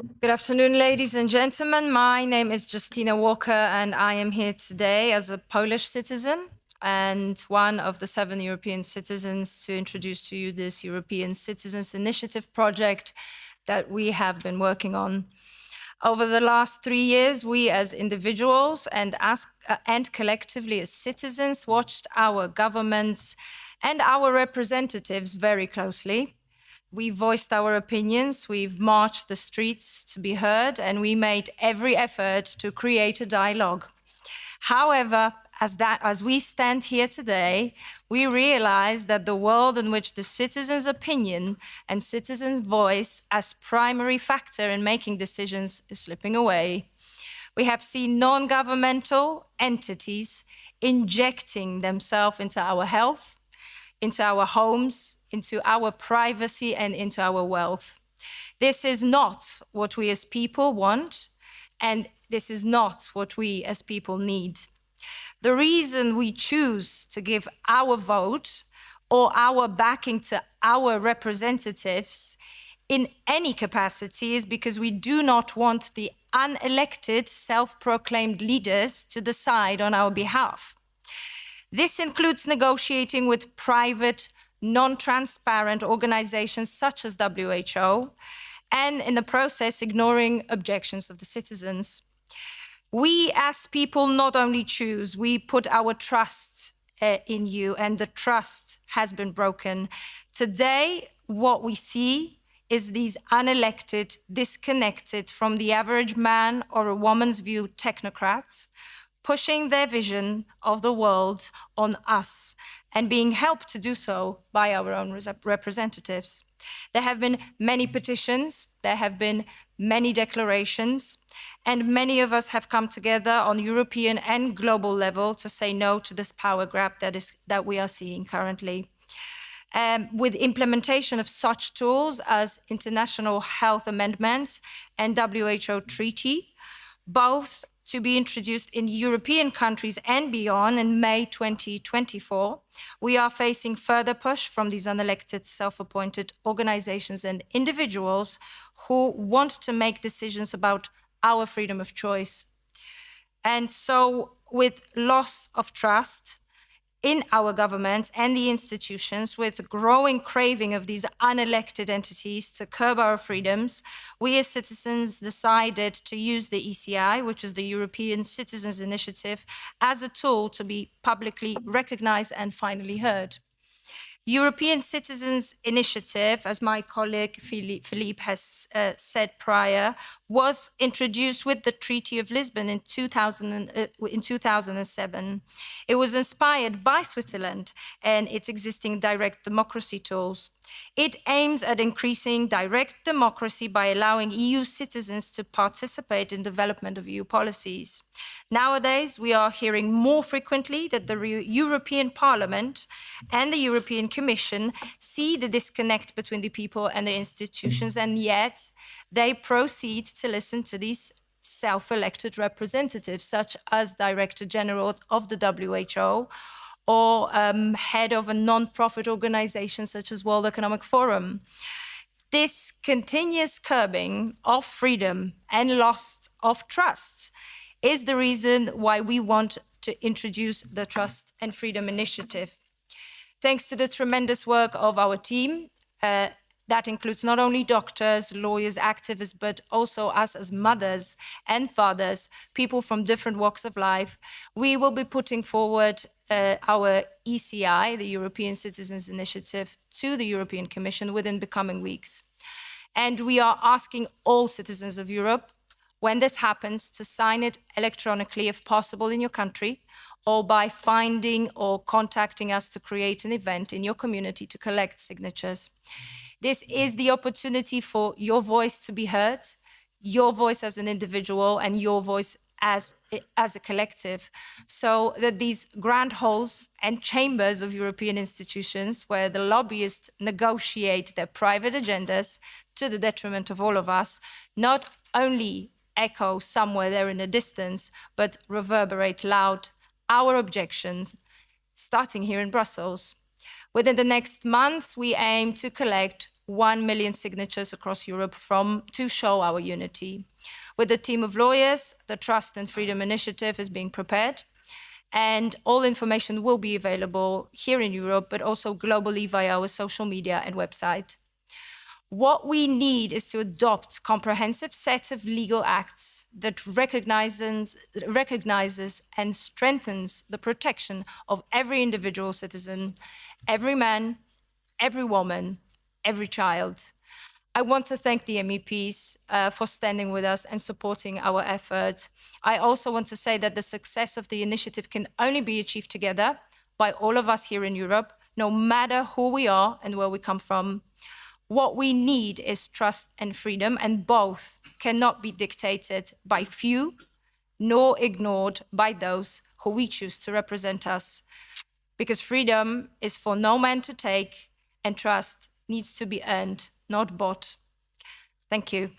Good afternoon, ladies and gentlemen. My name is Justina Walker, and I am here today as a Polish citizen and one of the 7 European citizens to introduce to you this European Citizens Initiative project that we have been working on. Over the last 3 years, we as individuals and collectively as citizens watched our governments and our representatives very closely. We voiced our opinions, we've marched the streets to be heard, and we made every effort to create a dialogue. However, as we stand here today, we realize that the world in which the citizen's opinion and citizen's voice as primary factor in making decisions is slipping away. We have seen non-governmental entities injecting themselves into our health, into our homes, into our privacy, and into our wealth. This is not what we as people want, and this is not what we as people need. The reason we choose to give our vote or our backing to our representatives in any capacity is because we do not want the unelected, self-proclaimed leaders to decide on our behalf. This includes negotiating with private, non-transparent organizations such as WHO, and in the process, ignoring objections of the citizens. We as people not only choose, we put our trust in you, and the trust has been broken. Today, what we see is these unelected, disconnected from the average man or a woman's view technocrats, pushing their vision of the world on us and being helped to do so by our own representatives. There have been many petitions, there have been many declarations, and many of us have come together on European and global level to say no to this power grab that we are seeing currently. With implementation of such tools as international health amendments and WHO treaty, both to be introduced in European countries and beyond in May 2024, we are facing further push from these unelected, self-appointed organizations and individuals who want to make decisions about our freedom of choice. And so, with loss of trust in our governments and the institutions, with growing craving of these unelected entities to curb our freedoms, we as citizens decided to use the ECI, which is the European Citizens Initiative, as a tool to be publicly recognized and finally heard. European Citizens Initiative, as my colleague Philippe has said prior, was introduced with the Treaty of Lisbon in 2007. It was inspired by Switzerland and its existing direct democracy tools. It aims at increasing direct democracy by allowing EU citizens to participate in development of EU policies. Nowadays, we are hearing more frequently that the European Parliament and the European Commission see the disconnect between the people and the institutions, and yet they proceed to listen to these self-elected representatives, such as Director General of the WHO, or head of a non-profit organization such as World Economic Forum. This continuous curbing of freedom and loss of trust is the reason why we want to introduce the Trust and Freedom Initiative. Thanks to the tremendous work of our team, that includes not only doctors, lawyers, activists, but also us as mothers and fathers, people from different walks of life, we will be putting forward our ECI, the European Citizens Initiative, to the European Commission within the coming weeks. And we are asking all citizens of Europe, when this happens, to sign it electronically, if possible, in your country, or by finding or contacting us to create an event in your community to collect signatures. This is the opportunity for your voice to be heard, your voice as an individual and your voice as a collective, so that these grand halls and chambers of European institutions where the lobbyists negotiate their private agendas to the detriment of all of us, not only echo somewhere there in the distance, but reverberate loud our objections, starting here in Brussels. Within the next months, we aim to collect 1 million signatures across Europe to show our unity. With a team of lawyers, the Trust and Freedom Initiative is being prepared, and all information will be available here in Europe, but also globally via our social media and website. What we need is to adopt a comprehensive set of legal acts that recognizes and strengthens the protection of every individual citizen, every man, every woman, every child. I want to thank the MEPs for standing with us and supporting our effort. I also want to say that the success of the initiative can only be achieved together by all of us here in Europe, no matter who we are and where we come from. What we need is trust and freedom, and both cannot be dictated by few, nor ignored by those who we choose to represent us. Because freedom is for no man to take, and trust needs to be earned, not bought. Thank you.